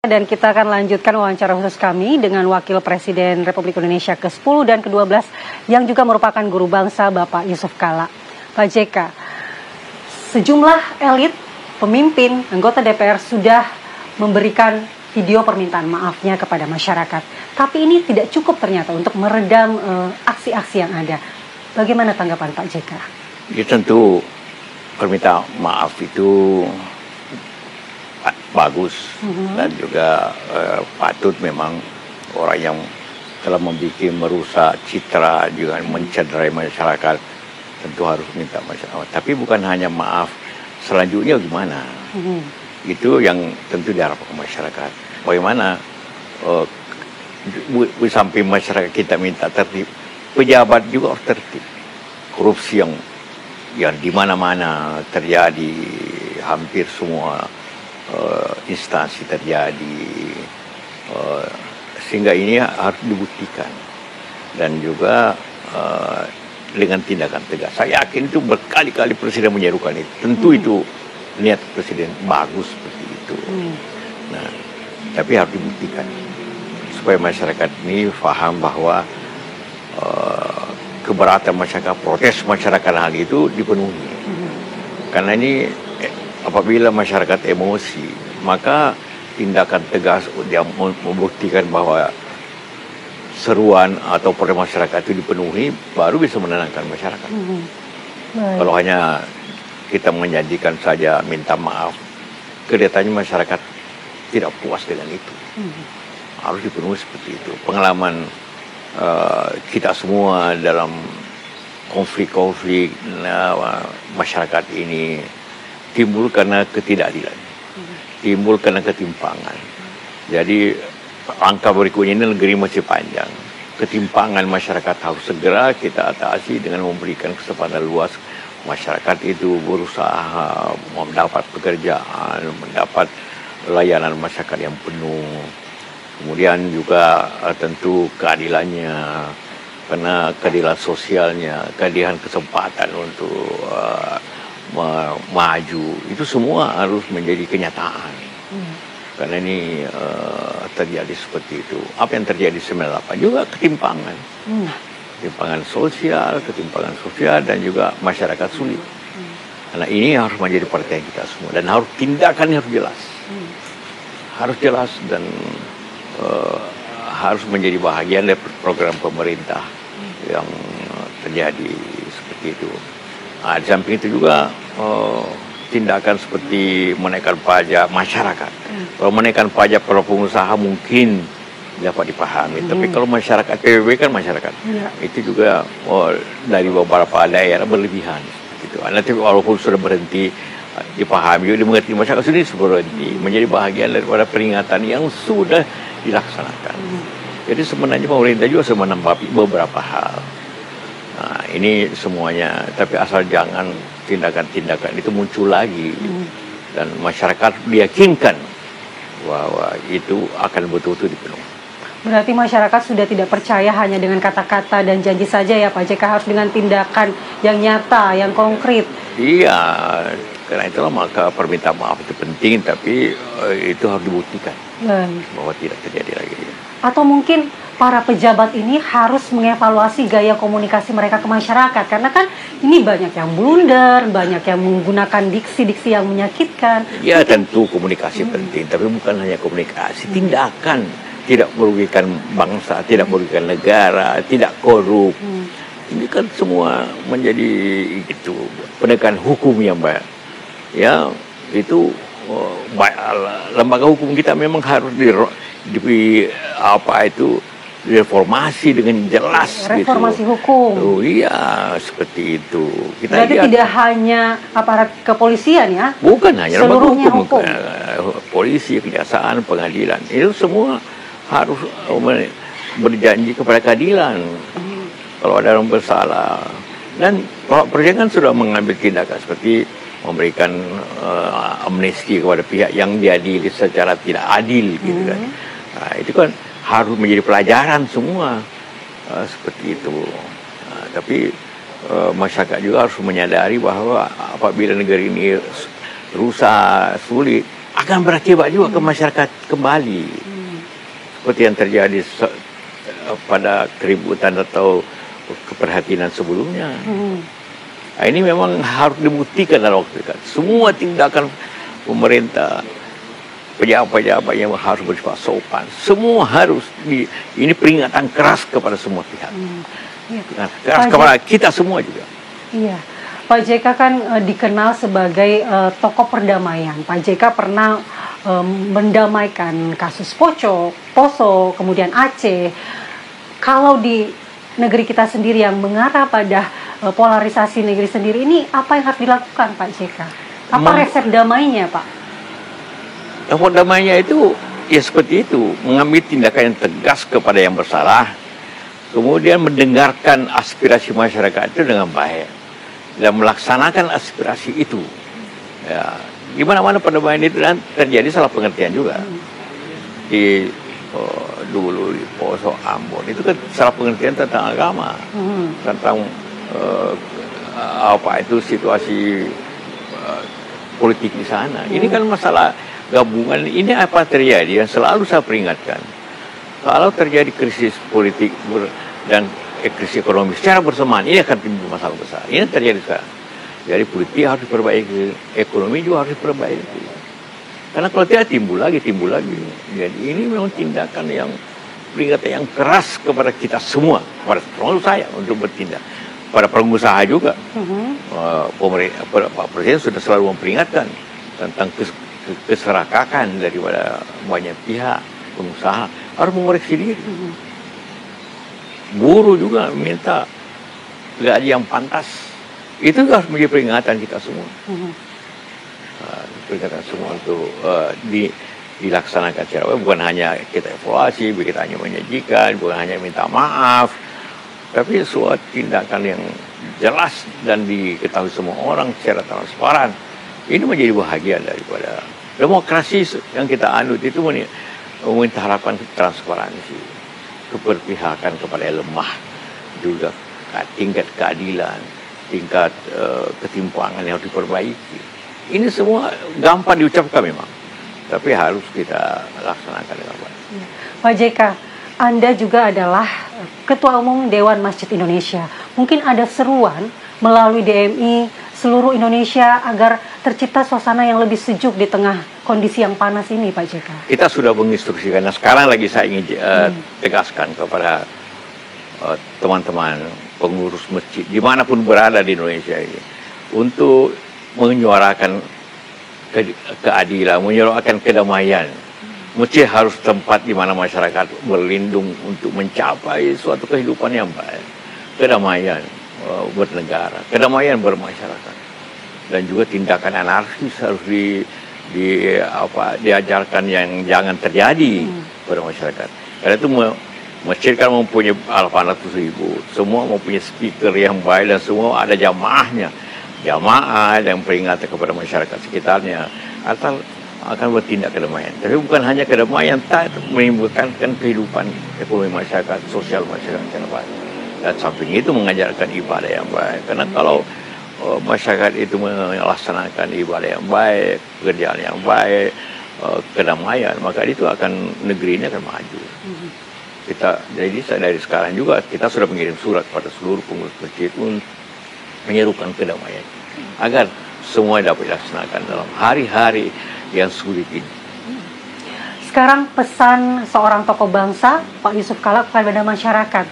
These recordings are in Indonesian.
Dan kita akan lanjutkan wawancara khusus kami dengan Wakil Presiden Republik Indonesia ke-10 dan ke-12 yang juga merupakan guru bangsa Bapak Yusuf Kala. Pak JK, sejumlah elit, pemimpin, anggota DPR sudah memberikan video permintaan maafnya kepada masyarakat. Tapi ini tidak cukup ternyata untuk meredam aksi-aksi yang ada. Bagaimana tanggapan Pak JK? Ya tentu permintaan maaf itu bagus dan juga patut memang orang yang telah merusak citra juga mencederai masyarakat tentu harus minta maaf. Tapi bukan hanya maaf, selanjutnya gimana? Itu yang tentu diharapkan masyarakat. Bagaimana di samping masyarakat kita minta tertib, pejabat juga harus tertib. Korupsi yang di mana-mana terjadi, hampir semua instansi terjadi, sehingga ini harus dibuktikan dan juga dengan tindakan tegas. Saya yakin itu berkali-kali Presiden menyerukan itu. Tentu itu niat Presiden bagus seperti itu. Nah, tapi harus dibuktikan supaya masyarakat ini paham bahwa keberatan masyarakat, protes masyarakat hal itu dipenuhi. Karena ini apabila masyarakat emosi, maka tindakan tegas yang membuktikan bahwa seruan atau protes masyarakat itu dipenuhi, baru bisa menenangkan masyarakat. Kalau hanya kita menjanjikan saja minta maaf, kelihatannya masyarakat tidak puas dengan itu. Harus dipenuhi seperti itu. Pengalaman kita semua dalam konflik-konflik masyarakat ini timbul karena ketidakadilan, timbul karena ketimpangan. Jadi angka berikutnya ini negeri masih panjang. Ketimpangan masyarakat harus segera kita atasi dengan memberikan kesempatan luas masyarakat itu berusaha mendapat pekerjaan, mendapat layanan masyarakat yang penuh. Kemudian juga tentu keadilannya, karena keadilan sosialnya, keadilan kesempatan untuk maju, itu semua harus menjadi kenyataan. Karena ini terjadi seperti itu. Apa yang terjadi 98 juga ketimpangan. Ketimpangan sosial dan juga masyarakat sulit. Karena ini harus menjadi perhatian kita semua dan harus tindakannya harus jelas. Harus jelas dan harus menjadi bahagian dari program pemerintah yang terjadi seperti itu. Nah, di samping itu juga tindakan seperti menaikkan pajak masyarakat. Kalau menaikkan pajak para pengusaha mungkin dapat dipahami, tapi kalau masyarakat PBB kan masyarakat itu juga dari beberapa daerah berlebihan. Gitu. Nanti walaupun sudah berhenti dipahami, dimengerti masyarakat sendiri berhenti menjadi bahagian daripada peringatan yang sudah dilaksanakan. Jadi sebenarnya pemerintah juga sudah menanggapi beberapa hal. Nah, ini semuanya, tapi asal jangan tindakan-tindakan itu muncul lagi dan masyarakat diyakinkan bahwa itu akan betul-betul dipenuhi. Berarti masyarakat sudah tidak percaya hanya dengan kata-kata dan janji saja ya Pak JK, harus dengan tindakan yang nyata, yang konkret. Iya, karena itulah maka permintaan maaf itu penting, tapi itu harus dibuktikan bahwa tidak terjadi lagi. Atau mungkin para pejabat ini harus mengevaluasi gaya komunikasi mereka ke masyarakat, karena kan ini banyak yang blunder, banyak yang menggunakan diksi-diksi yang menyakitkan. Ya tentu komunikasi penting, tapi bukan hanya komunikasi, tindakan tidak merugikan bangsa, tidak merugikan negara, tidak korup. Ini kan semua menjadi itu penegakan hukum yang baik. Ya itu lembaga hukum kita memang harus reformasi dengan jelas. Reformasi hukum. Oh iya, seperti itu. Berarti tidak hanya aparat kepolisian ya? Bukan hanya lembaga hukum. Polisi, kejaksaan, pengadilan. Itu semua harus berjanji kepada keadilan. Kalau ada orang bersalah. Dan Pak Presiden kan sudah mengambil tindakan seperti memberikan amnesti kepada pihak yang diadili secara tidak adil gitu kan. Nah, itu kan harus menjadi pelajaran semua seperti itu. Nah, tapi masyarakat juga harus menyadari bahwa apabila negara ini rusak, sulit, akan berakibat juga ke masyarakat kembali. Seperti yang terjadi pada keributan atau keprihatinan sebelumnya. Nah, ini memang harus dibuktikan dalam waktu dekat. Semua tindakan pemerintah, pejabat-pejabat yang harus bersifat sopan, semua harus ini peringatan keras kepada semua pihak. Nah, keras kepada kita semua juga. Iya, Pak JK kan dikenal sebagai tokoh perdamaian. Pak JK pernah mendamaikan kasus Poso, kemudian Aceh. Kalau di negeri kita sendiri yang mengarah pada polarisasi negeri sendiri ini, apa yang harus dilakukan Pak JK? Apa resep damainya Pak? Resep damainya itu ya seperti itu, mengambil tindakan yang tegas kepada yang bersalah, kemudian mendengarkan aspirasi masyarakat itu dengan baik dan melaksanakan aspirasi itu. Ya, di mana-mana perdamaian itu dan terjadi salah pengertian juga. Di dulu di Poso, Ambon itu kan salah pengertian tentang agama, tentang apa itu situasi politik di sana. Ini kan masalah gabungan. Ini apa terjadi yang selalu saya peringatkan. Kalau terjadi krisis politik dan krisis ekonomi secara bersamaan, ini akan timbul masalah besar. Ini terjadi sekarang. Jadi politik harus diperbaiki, ekonomi juga harus diperbaiki. Karena kalau tidak timbul lagi. Jadi ini memang tindakan yang peringatan yang keras kepada kita semua, kepada termasuk saya untuk bertindak. Pada pengusaha juga, Pak Presiden sudah selalu memperingatkan tentang keserakakan daripada banyak pihak pengusaha harus mengoreksi diri. Buruh juga minta gaji yang pantas. Itu harus menjadi peringatan kita semua. Peringatan semua untuk dilaksanakan secara baik. Bukan hanya kita evaluasi, kita hanya menyajikan, bukan hanya minta maaf, tapi suatu tindakan yang jelas dan diketahui semua orang secara transparan. Ini menjadi bahagian daripada demokrasi yang kita anut itu meminta harapan transparansi, keberpihakan kepada yang lemah, juga tingkat keadilan, tingkat ketimpangan yang harus diperbaiki. Ini semua gampang diucapkan memang, tapi harus kita laksanakan dengan baik. Pak JK, Anda juga adalah Ketua Umum Dewan Masjid Indonesia. Mungkin ada seruan melalui DMI seluruh Indonesia agar tercipta suasana yang lebih sejuk di tengah kondisi yang panas ini, Pak JK. Kita sudah menginstruksikan. Nah, sekarang lagi saya ingin tegaskan kepada teman-teman pengurus masjid dimanapun berada di Indonesia ini untuk menyuarakan keadilan, menyuarakan kedamaian. Masjid harus tempat di mana masyarakat berlindung untuk mencapai suatu kehidupan yang baik, kedamaian bernegara, kedamaian bermasyarakat, dan juga tindakan anarkis harus diajarkan yang jangan terjadi pada masyarakat. Karena itu masjid kan mempunyai 800.000, semua mempunyai speaker yang baik dan semua ada jamaah yang peringatan kepada masyarakat sekitarnya atau akan bertindak kedamaian. Tapi bukan hanya kedamaian, tak menimbulkan kehidupan ekonomi masyarakat, sosial masyarakat yang baik. Dan samping itu mengajarkan ibadah yang baik. Karena kalau masyarakat itu melaksanakan ibadah yang baik, pekerjaan yang baik, kedamaian, maka itu akan negeri ini akan maju. Jadi dari sekarang juga kita sudah mengirim surat pada seluruh pengurus masjid untuk menyerukan kedamaian agar semua dapat dilaksanakan dalam hari-hari yang sulit ini. Sekarang pesan seorang tokoh bangsa, Pak Yusuf Kalla, kepada masyarakat,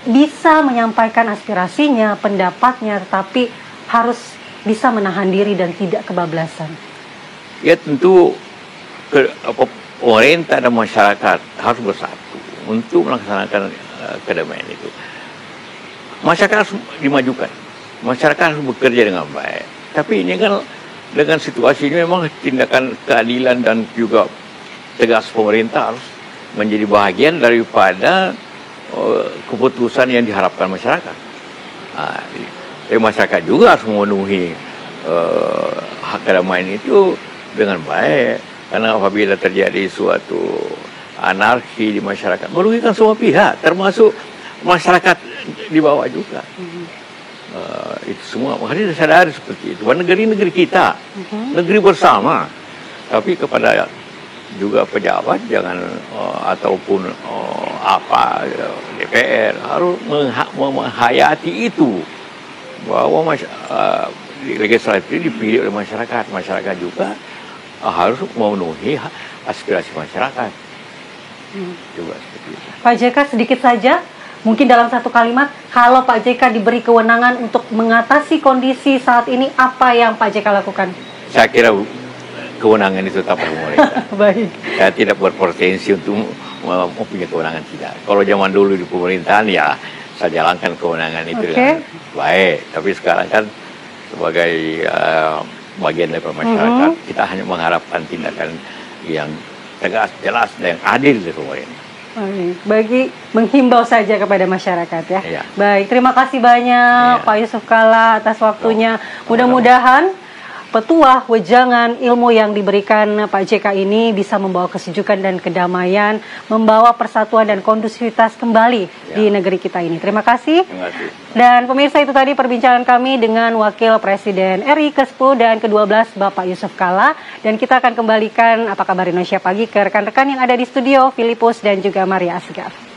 bisa menyampaikan aspirasinya, pendapatnya, tetapi harus bisa menahan diri dan tidak kebablasan. Ya tentu pemerintah dan masyarakat harus bersatu untuk melaksanakan kedamaian itu. Masyarakat harus dimajukan. Masyarakat harus bekerja dengan baik. Tapi ini kan dengan situasi ini memang tindakan keadilan dan juga tegas pemerintah harus menjadi bahagian daripada keputusan yang diharapkan masyarakat. Tapi masyarakat juga harus memenuhi hak kedamaian itu dengan baik. Karena apabila terjadi suatu anarki di masyarakat, merugikan semua pihak, termasuk masyarakat di bawah juga. Itu semua makanya sadar seperti itu. Negeri-negeri kita, negeri bersama. Tapi kepada juga pejabat jangan ataupun DPR harus menghayati itu, bahwa legislatif dipilih oleh masyarakat juga harus memenuhi aspirasi masyarakat. Juga seperti itu. Pak JK, sedikit saja, mungkin dalam satu kalimat, kalau Pak JK diberi kewenangan untuk mengatasi kondisi saat ini, apa yang Pak JK lakukan? Saya kira kewenangan itu tetap pemerintah. Baik. Saya tidak berpotensi untuk mempunyai kewenangan, tidak. Kalau zaman dulu di pemerintahan ya saya jalankan kewenangan itu dengan baik. Tapi sekarang kan sebagai bagian dari masyarakat, kita hanya mengharapkan tindakan yang tegas, jelas, dan adil dari pemerintah. Bagi menghimbau saja kepada masyarakat ya. Iya. Baik, terima kasih banyak Pak Yusuf Kalla atas waktunya. Mudah-mudahan petuah, wejangan, ilmu yang diberikan Pak JK ini bisa membawa kesejukan dan kedamaian, membawa persatuan dan kondusivitas kembali di negeri kita ini. Terima kasih. Terima kasih. Dan pemirsa, itu tadi perbincangan kami dengan Wakil Presiden RI ke-10 dan ke-12 Bapak Yusuf Kalla. Dan kita akan kembalikan Apa Kabar Indonesia Pagi ke rekan-rekan yang ada di studio, Filipus dan juga Maria Asgaf.